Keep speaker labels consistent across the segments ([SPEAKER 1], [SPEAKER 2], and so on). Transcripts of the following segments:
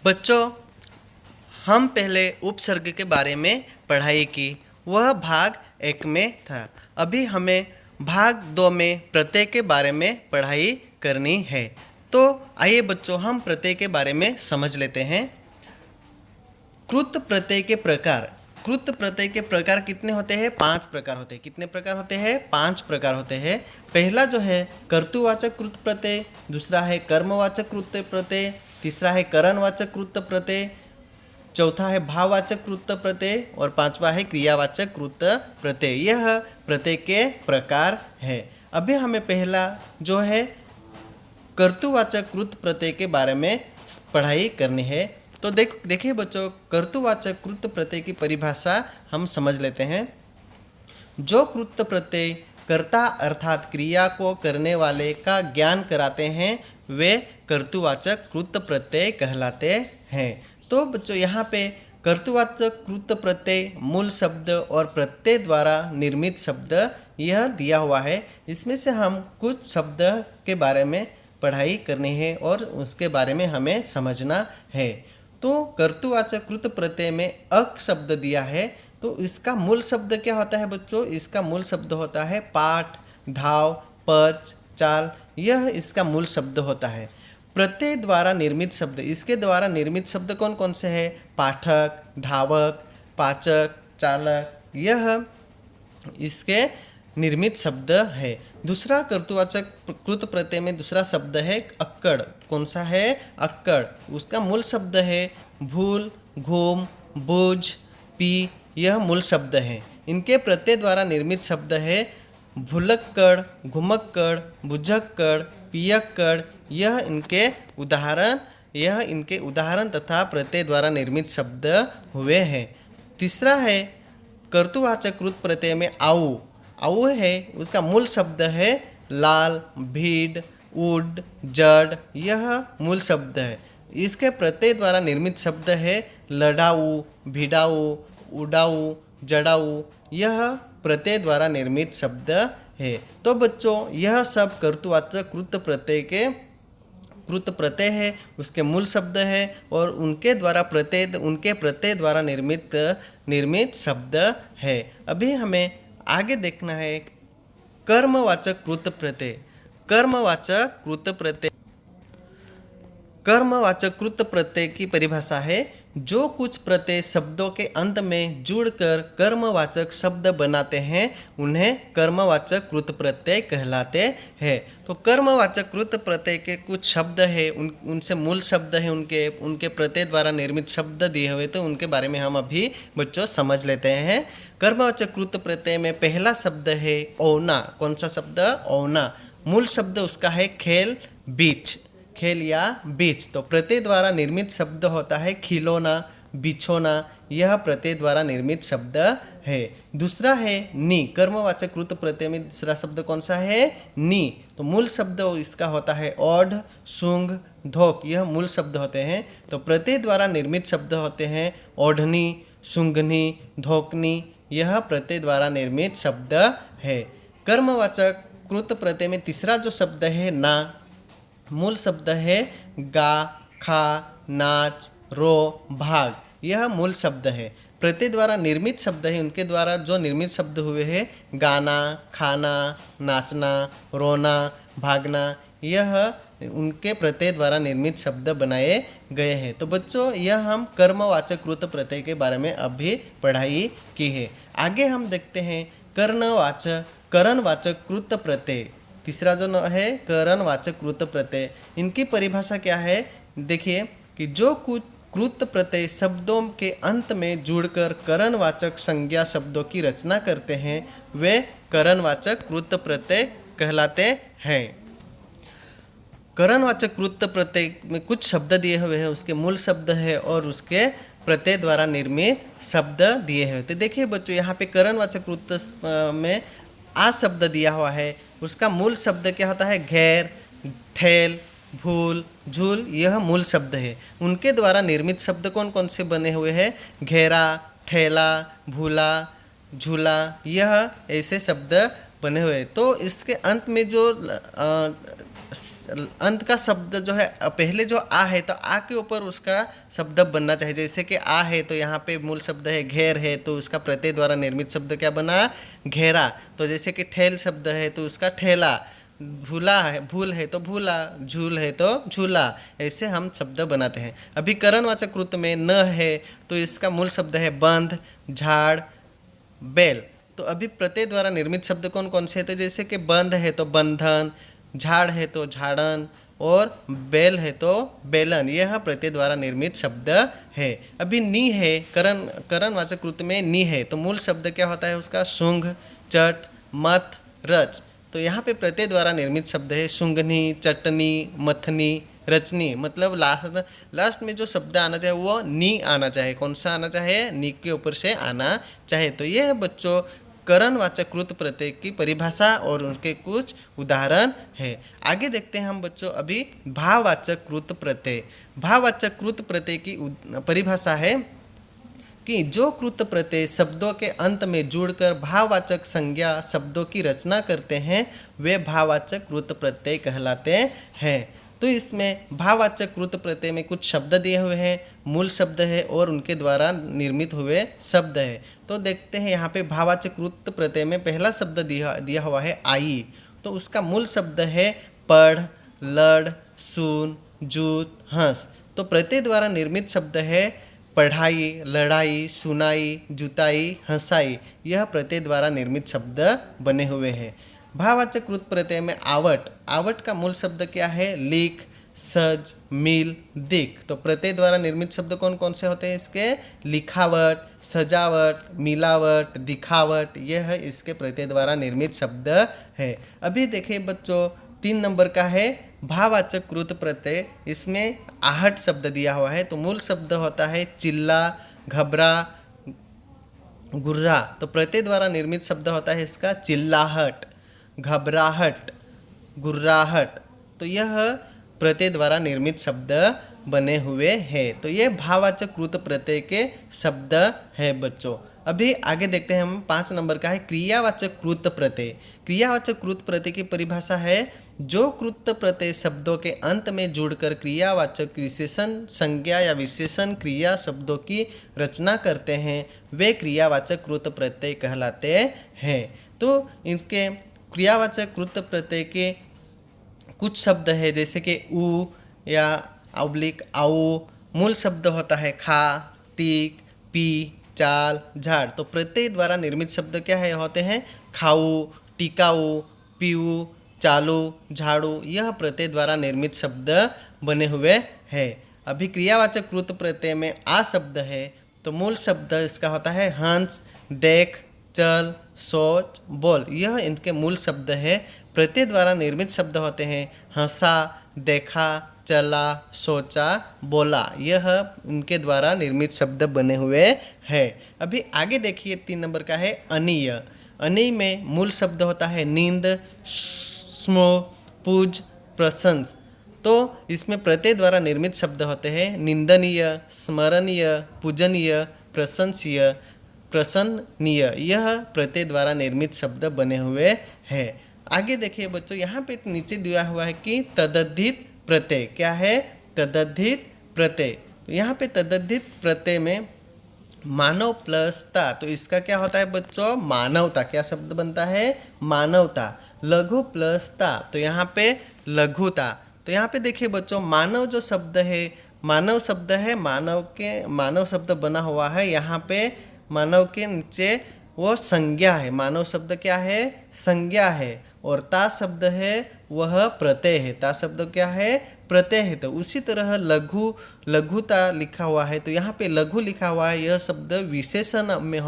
[SPEAKER 1] बच्चों, हम पहले उपसर्ग के बारे में पढ़ाई की, वह भाग 1 में था। अभी हमें भाग 2 में प्रत्यय के बारे में पढ़ाई करनी है। तो आइए बच्चों, हम प्रत्यय के बारे में समझ लेते हैं। कृत प्रत्यय के प्रकार। कृत प्रत्यय के प्रकार कितने होते हैं? 5 प्रकार होते हैं। कितने प्रकार होते हैं? 5 प्रकार होते हैं। पहला जो है कर्तुवाचक कृत प्रत्यय, दूसरा है कर्मवाचक कृत प्रत्यय, तीसरा है करणवाचक कृत प्रत्यय, चौथा है भाववाचक कृत प्रत्यय और पांचवा है क्रियावाचक कृत प्रत्यय। यह प्रत्यय के प्रकार है। अभी हमें पहला जो है कर्तुवाचक कृत प्रत्यय के बारे में पढ़ाई करनी है। तो देखिए बच्चों, कर्तुवाचक कृत प्रत्यय की परिभाषा हम समझ लेते हैं। जो कृत प्रत्यय कर्ता अर्थात क्रिया को करने वाले का ज्ञान कराते हैं, वे कर्तुवाचक कृत प्रत्यय कहलाते हैं। तो बच्चों, यहाँ पे कर्तुवाचक कृत प्रत्यय मूल शब्द और प्रत्यय द्वारा निर्मित शब्द यह दिया हुआ है। इसमें से हम कुछ शब्द के बारे में पढ़ाई करनी है और उसके बारे में हमें समझना है। तो कर्तुवाचक कृत प्रत्यय में अक शब्द दिया है। तो इसका मूल शब्द क्या होता है बच्चों? इसका मूल शब्द होता है पाठ, धाव, पच, चाल। यह इसका मूल शब्द होता है। प्रत्यय द्वारा निर्मित शब्द, इसके द्वारा निर्मित शब्द कौन कौन से हैं? पाठक, धावक, पाचक, चालक। यह इसके निर्मित शब्द है। दूसरा कर्तुवाचक कृत प्रत्यय में दूसरा शब्द है अक्कड़। कौन सा है? अक्कड़। उसका मूल शब्द है भूल, घूम, बूझ, पी। यह मूल शब्द है। इनके प्रत्यय द्वारा निर्मित शब्द है भुलक्कड़, घुमक्कड़, बुझक्कड़, पियक्कड़। यह इनके उदाहरण तथा प्रत्यय द्वारा निर्मित शब्द हुए हैं। तीसरा है कर्तुवाचक कृत प्रत्यय में आऊ। आऊ है, उसका मूल शब्द है लाल, भीड़, उड, जड़। यह मूल शब्द है। इसके प्रत्यय द्वारा निर्मित शब्द है लड़ाऊ, भिड़ाऊ, उड़ाऊ, जड़ाऊ। यह प्रत्यय द्वारा निर्मित शब्द है। तो बच्चों, यह सब कर्तुवाचक कृत प्रत्यय है, उसके मूल शब्द है और उनके प्रत्यय द्वारा निर्मित शब्द है। अभी हमें आगे देखना है कर्मवाचक कृत प्रत्यय। कर्मवाचक कृत प्रत्यय की परिभाषा है जो कुछ प्रत्यय शब्दों के अंत में जुड़कर कर्मवाचक शब्द बनाते हैं, उन्हें कर्मवाचक कृत प्रत्यय कहलाते हैं। तो कर्मवाचक कृत प्रत्यय के कुछ शब्द हैं, उनसे मूल शब्द हैं, उनके प्रत्यय द्वारा निर्मित शब्द दिए हुए, तो उनके बारे में हम अभी बच्चों समझ लेते हैं। कर्मवाचक कृत प्रत्यय में पहला शब्द है औना। कौन सा शब्द? औना। मूल शब्द उसका है खेल, बीच। खेल या बीच। तो प्रत्यय द्वारा निर्मित शब्द होता है खिलौना, बिछोना। यह प्रत्यय द्वारा निर्मित शब्द है। दूसरा है नी। कर्मवाचक कृत प्रत्यय में दूसरा शब्द कौन सा है? नी। तो मूल शब्द इसका होता है ओढ़, सूंघ, धोक। यह मूल शब्द होते हैं। तो प्रत्यय द्वारा निर्मित शब्द होते हैं ओढ़नी, सूंघनी, धोकनी। यह प्रत्यय द्वारा निर्मित शब्द है। कर्मवाचक कृत प्रत्यय में तीसरा जो शब्द है ना। मूल शब्द है गा, खा, नाच, रो, भाग। यह मूल शब्द है। प्रत्यय द्वारा निर्मित शब्द है, उनके द्वारा जो निर्मित शब्द हुए हैं गाना, खाना, नाचना, रोना, भागना। यह उनके प्रत्यय द्वारा निर्मित शब्द बनाए गए हैं। तो बच्चों, यह हम कर्मवाचक कृत प्रत्यय के बारे में अभी पढ़ाई की है। आगे हम देखते हैं करणवाचक कृत प्रत्यय। तीसरा जो है करणवाचक कृत प्रत्यय। इनकी परिभाषा क्या है? देखिए कि जो कुछ कृत प्रत्यय शब्दों के अंत में जुड़कर करणवाचक संज्ञा शब्दों की रचना करते हैं, वे करणवाचक कृत प्रत्यय कहलाते हैं। करणवाचक कृत प्रत्यय में कुछ शब्द दिए हुए हैं, उसके मूल शब्द है और उसके प्रत्यय द्वारा निर्मित शब्द दिए हुए। तो देखिए बच्चों, यहाँ पे करणवाचक कृत में आ शब्द दिया हुआ है। उसका मूल शब्द क्या होता है? घेर, ठेल, भूल, झूल। यह मूल शब्द है। उनके द्वारा निर्मित शब्द कौन कौन से बने हुए हैं? घेरा, ठेला, भूला, झूला। यह ऐसे शब्द बने हुए। तो इसके अंत में जो अंत का शब्द जो है पहले जो आ है तो आ के ऊपर उसका शब्द बनना चाहिए। जैसे कि आ है तो यहाँ पे मूल शब्द है घेर है, तो उसका प्रत्यय द्वारा निर्मित शब्द क्या बना, घेरा। तो जैसे कि ठेल शब्द है तो उसका ठेला, भूला है, भूल है तो भूला, झूल है तो झूला, ऐसे हम शब्द बनाते हैं। अभी करणवाचक कृत में न है तो इसका मूल शब्द है बंध, झाड़, बेल। तो अभी प्रत्यय द्वारा निर्मित शब्द कौन कौन से हैं, तो जैसे कि बंध है तो बंधन, झाड़ है तो झाड़न, और बेल है तो बेलन, यह प्रत्यय द्वारा निर्मित शब्द है। अभी नी है, करणवाचक कृत में नी है तो मूल शब्द क्या होता है उसका, शुंग, चट, मथ, रच। तो यहाँ पे प्रत्यय द्वारा निर्मित शब्द है शुंगनी, चटनी, मथनी, रचनी। मतलब लास्ट में जो शब्द आना चाहिए वो नी आना चाहिए। कौन सा आना चाहिए, नी के ऊपर से आना चाहिए। तो यह है बच्चों करणवाचक कृत प्रत्यय की परिभाषा और उनके कुछ उदाहरण है। आगे देखते हैं हम बच्चों अभी भाववाचक कृत प्रत्यय। भाववाचक कृत प्रत्यय की परिभाषा है कि जो कृत प्रत्यय शब्दों के अंत में जुड़कर भाववाचक संज्ञा शब्दों की रचना करते हैं वे भाववाचक कृत प्रत्यय कहलाते हैं। तो इसमें भाववाचक कृत प्रत्यय में कुछ शब्द दिए हुए हैं, मूल शब्द है और उनके द्वारा निर्मित हुए शब्द है। तो देखते हैं यहाँ पे भाववाचक कृत प्रत्यय में पहला शब्द दिया हुआ है आई। तो उसका मूल शब्द है पढ़, लड़, सुन, जूत, हंस। तो प्रत्यय द्वारा निर्मित शब्द है पढ़ाई, लड़ाई, सुनाई, जुताई, हंसाई। यह प्रत्यय द्वारा निर्मित शब्द बने हुए हैं। भाववाचक कृत प्रत्यय में आवट, आवट का मूल शब्द क्या है, लिख, सज, मिल, दिख। तो प्रत्यय द्वारा निर्मित शब्द कौन कौन से होते हैं इसके, लिखावट, सजावट, मिलावट, दिखावट, यह इसके प्रत्यय द्वारा निर्मित शब्द है। अभी देखिए बच्चों 3 नंबर का है भाववाचक कृत प्रत्यय। इसमें आहट शब्द दिया हुआ है। तो मूल शब्द होता है चिल्ला, घबरा, गुर्रा। तो प्रत्यय द्वारा निर्मित शब्द होता है इसका चिल्लाहट, घबराहट, गुर्राहट। तो यह प्रत्यय द्वारा निर्मित शब्द बने हुए हैं। तो ये भाववाचक कृत प्रत्यय के शब्द है बच्चों। अभी आगे देखते हैं हम 5 नंबर का है क्रियावाचक कृत प्रत्यय। क्रियावाचक कृत प्रत्यय की परिभाषा है जो कृत प्रत्यय शब्दों के अंत में जुड़कर क्रियावाचक विशेषण, संज्ञा या विशेषण क्रिया शब्दों की रचना करते हैं वे क्रियावाचक कृत प्रत्यय कहलाते हैं। तो इनके क्रियावाचक कृत प्रत्यय के कुछ शब्द है जैसे कि उ या ऑब्लिक आओ। मूल शब्द होता है खा, टीक, पी, चाल, झाड़। तो प्रत्यय द्वारा निर्मित शब्द क्या है होते हैं खाऊ, टिकाऊ, पीऊ, चालू, झाड़ू। यह प्रत्यय द्वारा निर्मित शब्द बने हुए हैं। अभी क्रियावाचक कृत प्रत्यय में आ शब्द है तो मूल शब्द इसका होता है हंस, देख, चल, सोच, बोल। यह इनके मूल शब्द है। प्रत्यय द्वारा निर्मित शब्द होते हैं हंसा, देखा, चला, सोचा, बोला। यह इनके द्वारा निर्मित शब्द बने हुए हैं। अभी आगे देखिए 3 नंबर का है अनीय। अनीय में मूल शब्द होता है नींद, स्मो, पूज, प्रशंस। तो इसमें प्रत्यय द्वारा निर्मित शब्द होते हैं निंदनीय, स्मरणीय, पूजनीय, प्रशंसीय, प्रसन्नीय। यह प्रत्यय द्वारा निर्मित शब्द बने हुए हैं। आगे देखिए बच्चों यहाँ पे नीचे दिया हुआ है कि तदधित प्रत्यय। क्या है, तदधित प्रत्यय। तो यहाँ पे तदधित प्रत्यय में मानव प्लस ता। तो इसका क्या होता है बच्चों, मानवता। क्या शब्द बनता है, मानवता। लघु प्लस ता तो यहाँ पे लघुता। तो यहाँ पे देखिए बच्चों मानव जो शब्द है, मानव शब्द है, मानव शब्द बना हुआ है। यहाँ पे मानव के नीचे वो संज्ञा है। मानव शब्द क्या है, संज्ञा है। और ता शब्द है वह प्रत्यय है। ता शब्द क्या है, प्रत्यय है। तो उसी तरह लघुता लिखा हुआ है तो यहाँ पे लघु लिखा हुआ है। यह शब्द विशेषण में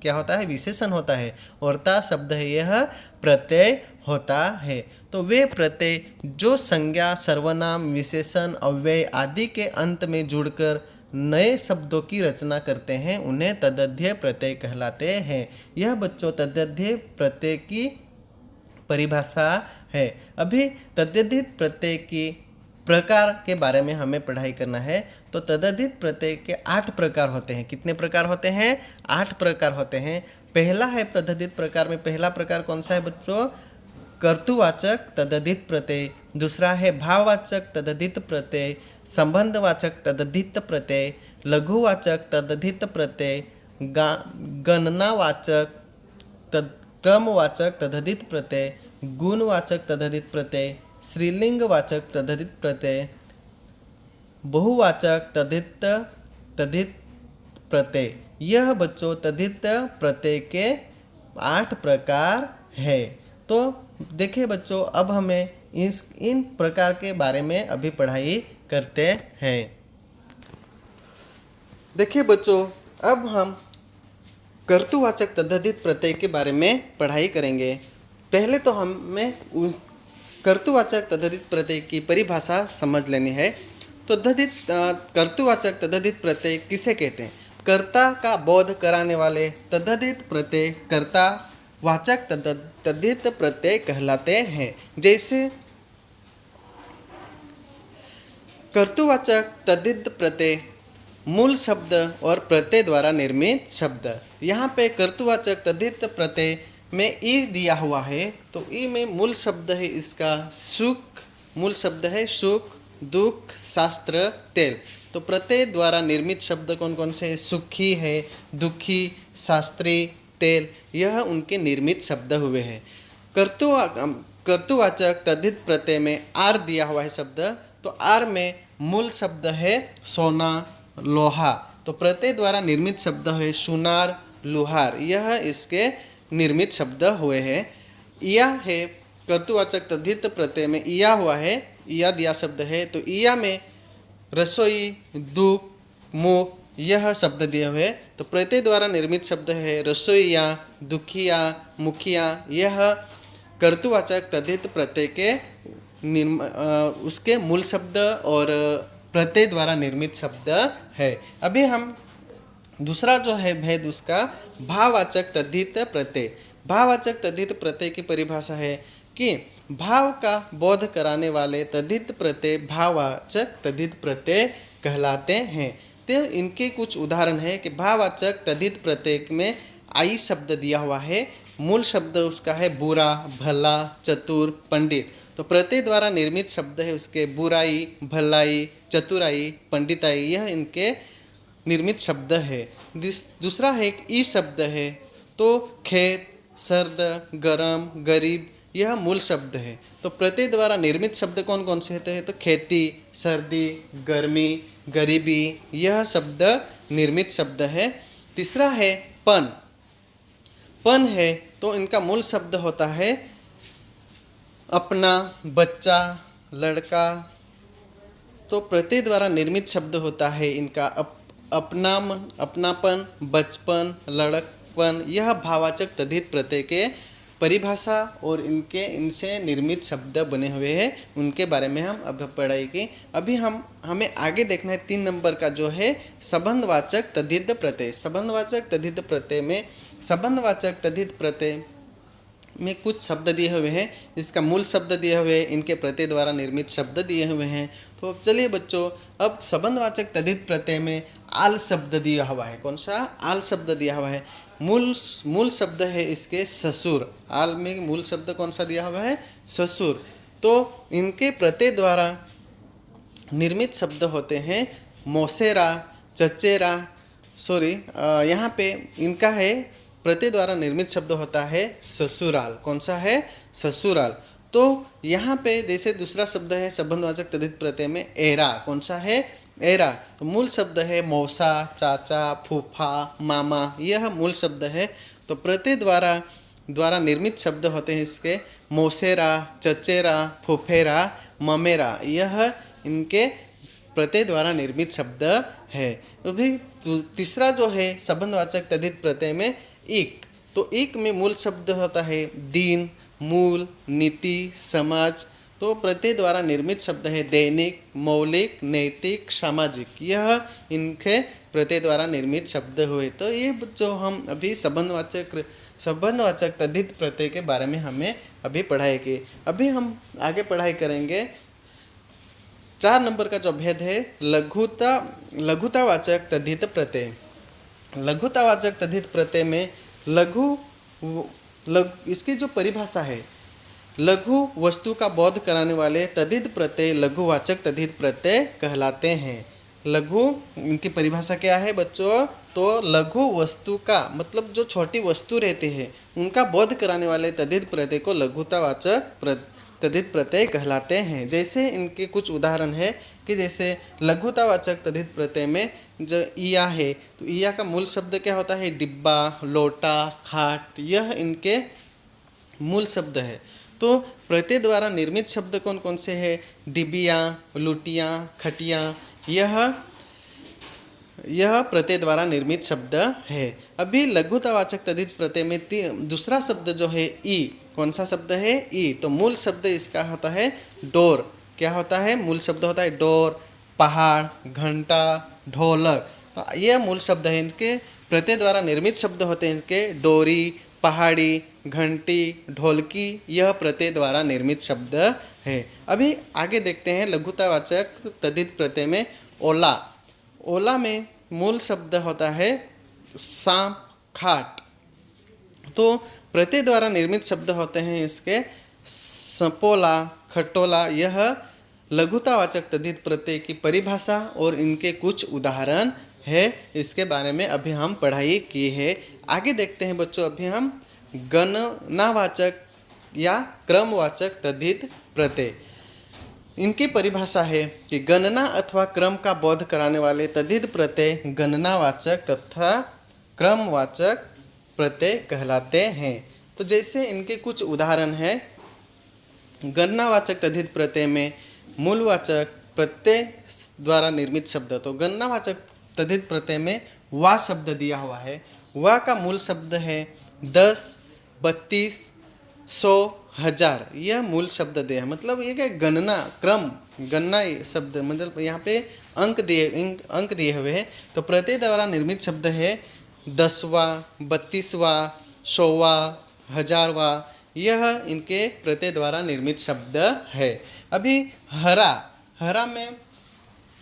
[SPEAKER 1] क्या होता है, विशेषण होता है। और ता शब्द है यह प्रत्यय होता है। तो वे प्रत्यय जो संज्ञा, सर्वनाम, विशेषण, अव्यय आदि के अंत में जुड़कर नए शब्दों की रचना करते हैं उन्हें तदध्य प्रत्यय कहलाते हैं। यह बच्चों तदध्य प्रत्यय की परिभाषा है। अभी तद्धित प्रत्यय की प्रकार के बारे में हमें पढ़ाई करना है। तो तद्धित प्रत्यय के 8 प्रकार होते हैं। कितने प्रकार होते हैं, 8 प्रकार होते हैं। पहला है तद्धित प्रकार में, पहला प्रकार कौन सा है बच्चों, कर्तुवाचक तदधित प्रत्यय, दूसरा है भाववाचक तदधित प्रत्यय, संबंधवाचक तदधित प्रत्यय, लघुवाचक तदधित प्रत्यय, गणनावाचक क्रमवाचक तदधित प्रत्यय, गुणवाचक तदधित प्रत्यय, स्त्रीलिंगवाचक तदधित प्रत्यय, बहुवाचक तद्धित प्रत्यय। यह बच्चों तद्धित प्रत्यय के 8 प्रकार है। तो देखिए बच्चों, अब हमें इन प्रकार के बारे में अभी पढ़ाई करते हैं। देखिए बच्चों, अब हम कर्तुवाचक तद्धित प्रत्यय के बारे में पढ़ाई करेंगे। पहले तो हमें कर्तुवाचक तद्धित प्रत्यय की परिभाषा समझ लेनी है। तो कर्तुवाचक तद्धित प्रत्यय किसे कहते हैं? कर्ता का बोध कराने वाले तद्धित प्रत्यय कर्ता वाचक तद्धित प्रत्यय कहलाते हैं। जैसे कर्तुवाचक तद्धित प्रत्यय मूल शब्द और प्रत्यय द्वारा निर्मित शब्द। यहाँ पे कर्तुवाचक तद्धित प्रत्यय में ई दिया हुआ है। तो ई में मूल शब्द है इसका सुख, मूल शब्द है सुख, दुख, शास्त्र, तेल। तो प्रत्यय द्वारा निर्मित शब्द कौन कौन से? सुखी है, दुखी, शास्त्री, तेल, यह उनके निर्मित शब्द हुए हैं। कर्तुवाचक तद्धित प्रत्यय में आर दिया हुआ है शब्द। तो आर में मूल शब्द है सोना, लोहा। तो प्रत्यय द्वारा निर्मित शब्द है सुनार, लुहार, यह इसके निर्मित शब्द हुए हैं। या है कर्तुवाचक तद्धित प्रत्यय में इया हुआ है, इया दिया शब्द है। तो इया में रसोई, दुख, मुख, यह शब्द दिए हुए। तो प्रत्यय द्वारा निर्मित शब्द है रसोईया, दुखिया, मुखिया, यह कर्तुवाचक तद्धित प्रत्यय के उसके मूल शब्द और प्रत्यय द्वारा निर्मित शब्द है। अभी हम दूसरा जो है भेद उसका भाववाचक तद्धित प्रत्यय। भाववाचक तद्धित प्रत्यय की परिभाषा है कि भाव का बोध कराने वाले तद्धित प्रत्यय भाववाचक तद्धित प्रत्यय कहलाते हैं। तो इनके कुछ उदाहरण है कि भाववाचक तद्धित प्रत्यय में आई शब्द दिया हुआ है। मूल शब्द उसका है बुरा, भला, चतुर, पंडित। तो प्रत्यय द्वारा निर्मित शब्द है उसके बुराई, भलाई, चतुराई, पंडिताई, यह इनके निर्मित शब्द है। दूसरा है एक ई शब्द है। तो खेत, सर्द, गरम, गरीब, यह मूल शब्द है। तो प्रत्यय द्वारा निर्मित शब्द कौन कौन से होते हैं? तो खेती, सर्दी, गर्मी, गरीबी, यह शब्द निर्मित शब्द है। तीसरा है पन। पन है तो इनका मूल शब्द होता है अपना, बच्चा, लड़का। तो प्रत्यय द्वारा निर्मित शब्द होता है इनका अपनापन, बचपन, लड़कपन, यह भाववाचक तद्धित प्रत्यय के परिभाषा और इनसे निर्मित शब्द बने हुए हैं। उनके बारे में हम अब पढ़ाई की। अभी हमें आगे देखना है 3 नंबर का जो है संबंधवाचक तद्धित प्रत्यय। संबंधवाचक तद्धित प्रत्यय में संबंधवाचक तद्धित प्रत्यय में कुछ शब्द दिए हुए हैं। इसका मूल शब्द दिए हुए हैं, इनके प्रत्यय द्वारा निर्मित शब्द दिए हुए हैं। तो चलिए बच्चों, अब संबंधवाचक तद्धित प्रत्यय में आल शब्द दिया हुआ है। कौन सा? आल शब्द दिया हुआ है। मूल शब्द है इसके ससुर। आल में मूल शब्द कौन सा दिया हुआ है? ससुर। तो इनके प्रत्यय द्वारा निर्मित शब्द होते हैं मोसेरा, चचेरा, यहाँ पे इनका है प्रत्यय द्वारा निर्मित शब्द होता है ससुराल। कौन सा है? ससुराल। तो यहाँ पे जैसे दूसरा शब्द है संबंधवाचक तद्धित प्रत्यय में एरा। कौन सा है? एरा। तो मूल शब्द है मौसा, चाचा, फूफा, मामा, यह मूल शब्द है। तो प्रत्यय द्वारा निर्मित शब्द होते हैं इसके मौसेरा, चचेरा, फुफेरा, ममेरा, यह इनके प्रत्यय द्वारा निर्मित शब्द है। अभी तीसरा जो है संबंधवाचक तद्धित प्रत्यय में इक। तो इक में मूल शब्द होता है दीन, मूल, नीति, समाज। तो प्रत्यय द्वारा निर्मित शब्द है दैनिक, मौलिक, नैतिक, सामाजिक, यह इनके प्रत्यय द्वारा निर्मित शब्द हुए। तो ये जो हम अभी संबंधवाचक तद्धित प्रत्यय के बारे में हमें अभी पढ़ाई की। अभी हम आगे पढ़ाई करेंगे 4 नंबर का जो भेद है लघुतावाचक तद्धित प्रत्यय। लघुतावाचक तद्धित प्रत्यय में इसकी जो परिभाषा है लघु वस्तु का बोध कराने वाले तद्धित प्रत्यय लघुवाचक तद्धित प्रत्यय कहलाते हैं। लघु, इनकी परिभाषा क्या है बच्चों? तो लघु वस्तु का मतलब जो छोटी वस्तु रहती है उनका बोध कराने वाले तद्धित प्रत्यय को लघुतावाचक तद्धित प्रत्यय कहलाते हैं। जैसे इनके कुछ उदाहरण है कि जैसे लघुतावाचक तद्धित प्रत्यय में जो ईया है, तो ईया का मूल शब्द क्या होता है? डिब्बा, लोटा, खाट, यह इनके मूल शब्द है। तो प्रत्यय द्वारा निर्मित शब्द कौन कौन से हैं? डिबियाँ, लुटियाँ, खटियाँ, यह प्रत्यय द्वारा निर्मित शब्द है। अभी लघुतावाचक तद्धित प्रत्यय में दूसरा शब्द जो है ई, कौन सा शब्द है? ई। तो मूल शब्द इसका होता है डोर। क्या होता है? मूल शब्द होता है डोर, पहाड़, घंटा, ढोलक। तो यह मूल शब्द है। इनके प्रत्यय द्वारा निर्मित शब्द होते हैं इनके डोरी, पहाड़ी, घंटी, ढोलकी, यह प्रत्यय द्वारा निर्मित शब्द है। अभी आगे देखते हैं लघुतावाचक तद्धित प्रत्यय में ओला। ओला में मूल शब्द होता है सांप, खाट। तो प्रत्यय द्वारा निर्मित शब्द होते हैं इसके सपोला, खटोला। यह लघुतावाचक तद्धित प्रत्यय की परिभाषा और इनके कुछ उदाहरण है। इसके बारे में अभी हम पढ़ाई की है। आगे देखते हैं बच्चों, अभी हम गणनावाचक या क्रमवाचक तद्धित प्रत्यय, इनकी परिभाषा है कि गणना अथवा क्रम का बोध कराने वाले तद्धित प्रत्यय गणनावाचक तथा क्रमवाचक प्रत्यय कहलाते हैं। तो जैसे इनके कुछ उदाहरण हैं, गणनावाचक तद्धित प्रत्यय में मूलवाचक प्रत्यय द्वारा निर्मित शब्द। तो गणनावाचक तद्धित प्रत्यय में वा शब्द दिया हुआ है। वा का मूल शब्द है 10, 32, 100, 1000। यह मूल शब्द दिया है। मतलब ये क्या? गणना, क्रम, गणना शब्द, मतलब यहाँ पे अंक दिए हुए हैं। तो प्रत्यय द्वारा निर्मित शब्द है 10वां, 32वां, 100वां, 1000वां। यह इनके प्रत्यय द्वारा निर्मित शब्द है। अभी हरा में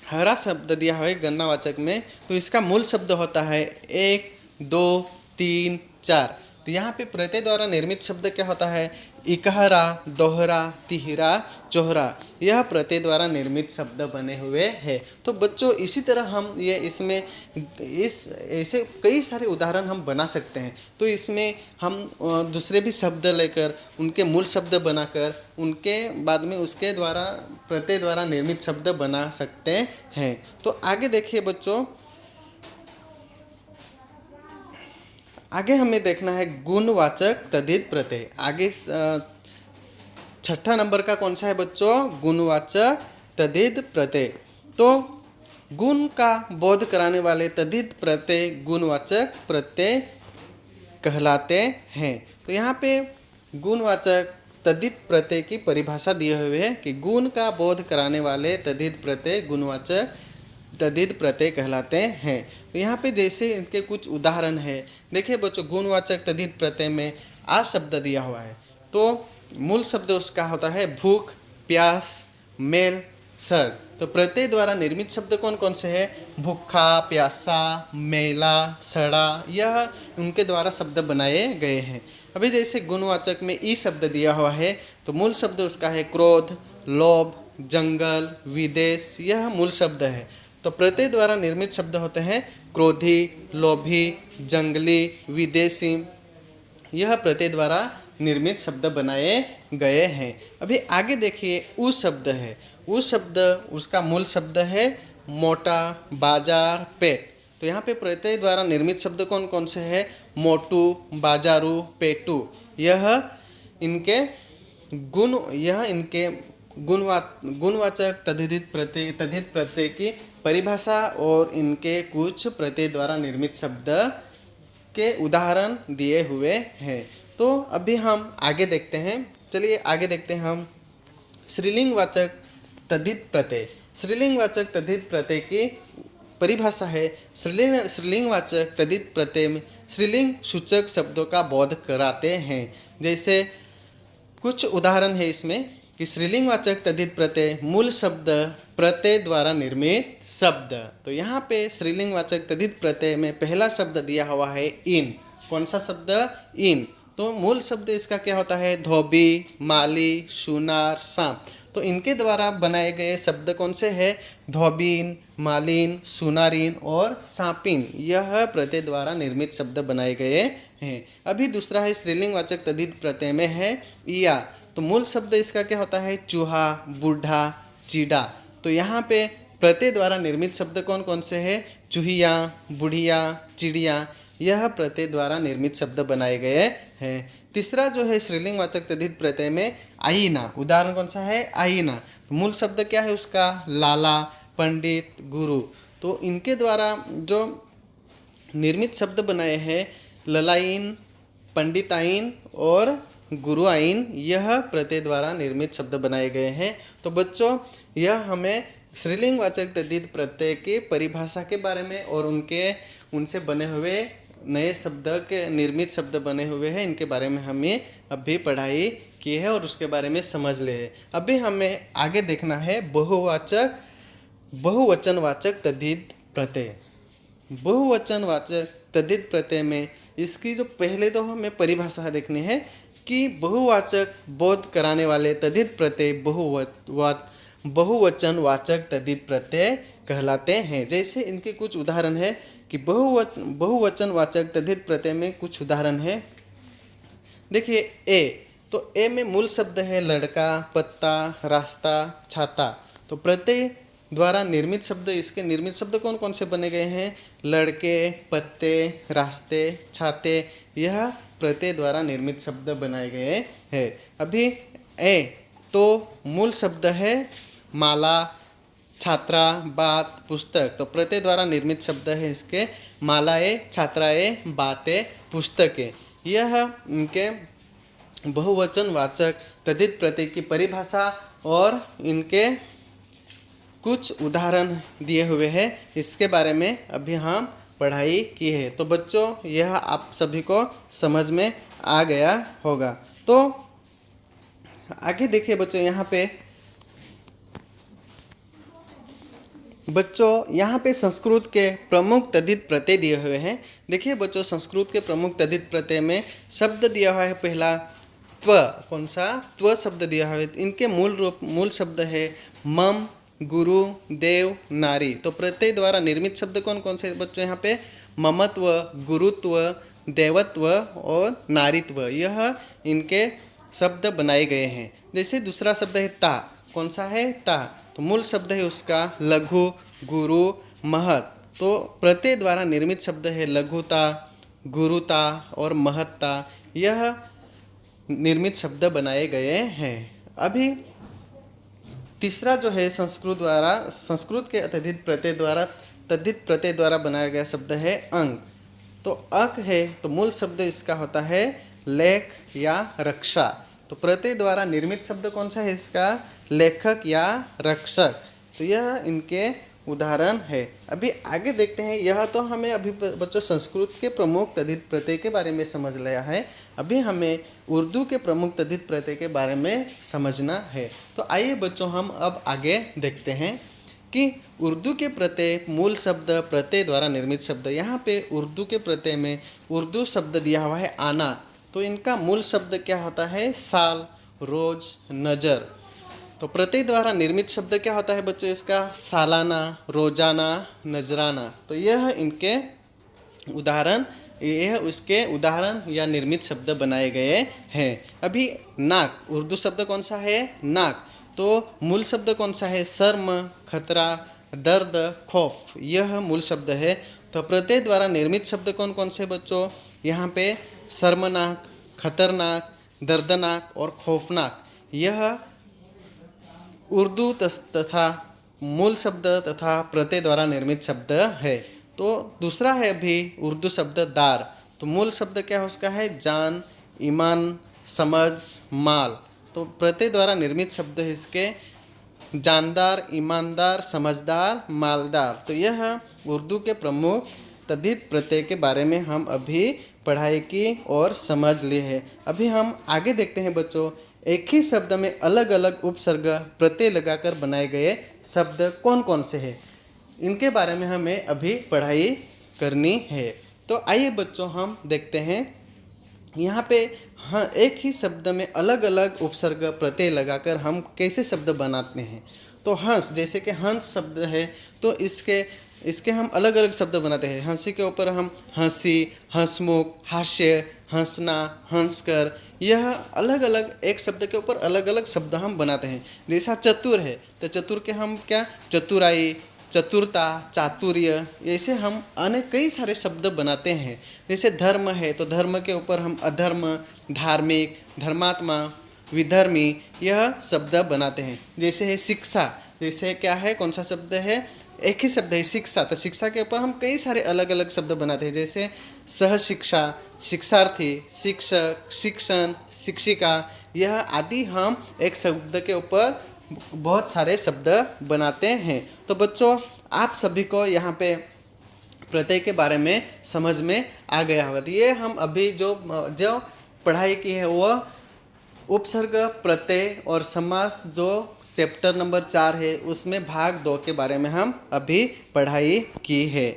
[SPEAKER 1] हरा शब्द दिया हुआ है गणनावाचक में। तो इसका मूल शब्द होता है 1, 2, 3, 4। तो यहाँ पे प्रत्यय द्वारा निर्मित शब्द क्या होता है? इकहरा, दोहरा, तिहरा, चौहरा। यह प्रत्यय द्वारा निर्मित शब्द बने हुए हैं। तो बच्चों इसी तरह हम ये इसमें ऐसे कई सारे उदाहरण हम बना सकते हैं। तो इसमें हम दूसरे भी शब्द लेकर उनके मूल शब्द बनाकर उनके बाद में उसके द्वारा प्रत्यय द्वारा निर्मित शब्द बना सकते हैं। तो आगे देखिए बच्चों, आगे हमें देखना है गुणवाचक तद्धित प्रत्यय। आगे छठा नंबर का कौन सा है बच्चों? गुणवाचक तद्धित प्रत्यय। तो गुण का बोध कराने वाले तद्धित प्रत्यय गुणवाचक प्रत्यय कहलाते हैं। तो यहाँ पे गुणवाचक तद्धित प्रत्यय की परिभाषा दी हुई है कि गुण का बोध कराने वाले तद्धित प्रत्यय गुणवाचक तद्धित प्रत्यय कहलाते हैं। तो यहाँ पे जैसे इनके कुछ उदाहरण है। देखिए बच्चों, गुणवाचक तद्धित प्रत्यय में आ शब्द दिया हुआ है। तो मूल शब्द उसका होता है भूख, प्यास, मेल, सड़। तो प्रत्यय द्वारा निर्मित शब्द कौन कौन से हैं? भूखा, प्यासा, मेला, सड़ा, यह उनके द्वारा शब्द बनाए गए हैं। अभी जैसे गुणवाचक में ई शब्द दिया हुआ है। तो मूल शब्द उसका है क्रोध, लोभ, जंगल, विदेश, यह मूल शब्द है। तो प्रत्यय द्वारा निर्मित शब्द होते हैं क्रोधी, लोभी, जंगली, विदेशी। यह प्रत्यय द्वारा निर्मित शब्द बनाए गए हैं। अभी आगे देखिए उ शब्द है। उ शब्द उसका मूल शब्द है मोटा, बाजार, पेट। तो यहाँ पे प्रत्यय द्वारा निर्मित शब्द कौन कौन से हैं? मोटू, बाजारू, पेटू। यह इनके गुणवाचक तद्धित प्रत्यय की परिभाषा और इनके कुछ प्रत्यय द्वारा निर्मित शब्द के उदाहरण दिए हुए हैं। तो अभी हम आगे देखते हैं। चलिए आगे देखते हैं हम स्त्रीलिंगवाचक तद्धित प्रत्यय। स्त्रीलिंगवाचक तद्धित प्रत्यय की परिभाषा है स्त्रीलिंगवाचक तद्धित प्रत्यय में स्त्रीलिंग सूचक शब्दों का बोध कराते हैं। जैसे कुछ उदाहरण है इसमें कि स्त्रीलिंगवाचक तद्धित प्रत्यय मूल शब्द प्रत्यय द्वारा निर्मित शब्द। तो यहाँ पे स्त्रीलिंगवाचक तद्धित प्रत्यय में पहला शब्द दिया हुआ है इन। कौन सा शब्द? इन। तो मूल शब्द इसका क्या होता है? धोबी, माली, सुनार, सांप। तो इनके द्वारा बनाए गए शब्द कौन से हैं? धोबीन, मालिन, सुनारिन और सांपिन। यह प्रत्यय द्वारा निर्मित शब्द बनाए गए हैं। अभी दूसरा है स्त्रीलिंगवाचक तद्धित प्रत्यय में है इया। तो मूल शब्द इसका क्या होता है? चूहा, बूढ़ा, चीड़ा। तो यहाँ पे प्रत्यय द्वारा निर्मित शब्द कौन कौन से हैं? चूहिया, बुढ़िया, चिड़िया। यह प्रत्यय द्वारा निर्मित शब्द बनाए गए हैं। तीसरा जो है स्त्रीलिंगवाचक तद्धित प्रत्यय में आईना। उदाहरण कौन सा है? आईना। मूल शब्द क्या है उसका? लाला, पंडित, गुरु। तो इनके द्वारा जो निर्मित शब्द बनाए हैं ललाइन, पंडिताइन और गुरुआइन, यह प्रत्यय द्वारा निर्मित शब्द बनाए गए हैं। तो बच्चों, यह हमें स्त्रीलिंगवाचक तद्धित प्रत्यय की परिभाषा के बारे में और उनसे बने हुए नए शब्द के निर्मित शब्द बने हुए हैं, इनके बारे में हमें अभी पढ़ाई की है और उसके बारे में समझ ले है। अभी हमें आगे देखना है बहुवचनवाचक तद्धित प्रत्यय। बहुवचनवाचक तद्धित प्रत्यय में इसकी जो पहले तो हमें परिभाषा देखनी है कि बहुवाचक बोध कराने वाले तद्धित प्रत्यय बहुवचनवाचक तद्धित प्रत्यय कहलाते हैं। जैसे इनके कुछ उदाहरण है कि बहुवचनवाचक तद्धित प्रत्यय में कुछ उदाहरण है। देखिए ए, तो ए में मूल शब्द है लड़का, पत्ता, रास्ता, छाता। तो प्रत्यय द्वारा निर्मित शब्द, इसके निर्मित शब्द कौन कौन से बने गए हैं? लड़के, पत्ते, रास्ते, छाते। यह प्रत्यय द्वारा निर्मित शब्द बनाए गए हैं। अभी ए, तो मूल शब्द है माला, छात्रा, बात, पुस्तक। तो प्रत्यय द्वारा निर्मित शब्द है इसके मालाएं, छात्राएं, बातें, पुस्तकें। यह इनके बहुवचनवाचक तद्धित प्रत्यय की परिभाषा और इनके कुछ उदाहरण दिए हुए हैं, इसके बारे में अभी हम पढ़ाई की है। तो बच्चों, यह आप सभी को समझ में आ गया होगा। तो आगे देखिए बच्चों, यहाँ पे संस्कृत के प्रमुख तद्धित प्रत्यय दिए हुए हैं। देखिए बच्चों, संस्कृत के प्रमुख तद्धित प्रत्यय में शब्द दिया हुआ है पहला त्व। कौन सा? त्व शब्द दिया हुआ है। इनके मूल शब्द है मम, गुरु, देव, नारी। तो प्रत्यय द्वारा निर्मित शब्द कौन कौन से बच्चों? यहाँ पे ममत्व, गुरुत्व, देवत्व और नारीत्व, यह इनके शब्द बनाए गए हैं। जैसे दूसरा शब्द है ता। कौन सा है? ता। तो मूल शब्द है उसका लघु, गुरु, महत। तो प्रत्यय द्वारा निर्मित शब्द है लघुता, गुरुता और महत्ता। यह निर्मित शब्द बनाए गए हैं। अभी तीसरा जो है संस्कृत के तद्धित प्रत्यय द्वारा बनाया गया शब्द है अंक। तो अक है, तो मूल शब्द इसका होता है लेख या रक्षा। तो प्रत्यय द्वारा निर्मित शब्द कौन सा है इसका? लेखक या रक्षक। तो यह इनके उदाहरण है। अभी आगे देखते हैं। यह तो हमें अभी बच्चों संस्कृत के प्रमुख तद्धित प्रत्यय के बारे में समझ लिया है। अभी हमें उर्दू के प्रमुख तद्धित प्रत्यय के बारे में समझना है। तो आइए बच्चों, हम अब आगे देखते हैं कि उर्दू के प्रत्यय मूल शब्द प्रत्यय द्वारा निर्मित शब्द। यहाँ पे उर्दू के प्रत्यय में उर्दू शब्द दिया हुआ है आना। तो इनका मूल शब्द क्या होता है? साल, रोज, नज़र। तो प्रत्यय द्वारा निर्मित शब्द क्या होता है बच्चों इसका? सालाना, रोजाना, नजराना। तो यह उसके उदाहरण या निर्मित शब्द बनाए गए हैं। अभी नाक, उर्दू शब्द कौन सा है? नाक। तो मूल शब्द कौन सा है? शर्म, खतरा, दर्द, खौफ। यह मूल शब्द है। तो प्रत्यय द्वारा निर्मित शब्द कौन कौन से बच्चों? यहाँ पे शर्मनाक, खतरनाक, दर्दनाक और खौफनाक। यह उर्दू तथा मूल शब्द तथा प्रत्यय द्वारा निर्मित शब्द है। तो दूसरा है अभी उर्दू शब्द दार। तो मूल शब्द क्या है उसका? है जान, ईमान, समझ, माल। तो प्रत्यय द्वारा निर्मित शब्द है इसके जानदार, ईमानदार, समझदार, मालदार। तो यह उर्दू के प्रमुख तद्धित प्रत्यय के बारे में हम अभी पढ़ाई की और समझ लिए हैं। अभी हम आगे देखते हैं बच्चों, एक ही शब्द में अलग अलग उपसर्ग प्रत्यय लगाकर बनाए गए शब्द कौन कौन से हैं, इनके बारे में हमें अभी पढ़ाई करनी है। तो आइए बच्चों, हम देखते हैं यहाँ पे हाँ एक ही शब्द में अलग अलग उपसर्ग प्रत्यय लगाकर हम कैसे शब्द बनाते हैं। तो हंस, जैसे कि हंस शब्द है तो इसके इसके हम अलग अलग शब्द बनाते हैं। हंसी के ऊपर हम हंसी, हंसमुख, हास्य, हंसना, हंसकर, यह अलग अलग एक शब्द के ऊपर अलग अलग शब्द हम बनाते हैं। जैसा चतुर है तो चतुर के हम क्या, चतुराई, चतुरता, चातुर्य, ऐसे हम अन्य कई सारे शब्द बनाते हैं। जैसे धर्म है तो धर्म के ऊपर हम अधर्म, धार्मिक, धर्मात्मा, विधर्मी, यह शब्द बनाते हैं। जैसे है शिक्षा, जैसे क्या है, कौन सा शब्द है, एक ही शब्द है शिक्षा, तो शिक्षा के ऊपर हम कई सारे अलग अलग शब्द बनाते हैं। जैसे सह शिक्षा, शिक्षार्थी, शिक्षक, शिक्षण, शिक्षिका, यह आदि हम एक शब्द के ऊपर बहुत सारे शब्द बनाते हैं। तो बच्चों, आप सभी को यहाँ पे प्रत्यय के बारे में समझ में आ गया होगा। तो ये हम अभी जो जो पढ़ाई की है वह उपसर्ग, प्रत्यय और समास, जो चैप्टर नंबर 4 है उसमें भाग 2 के बारे में हम अभी पढ़ाई की है।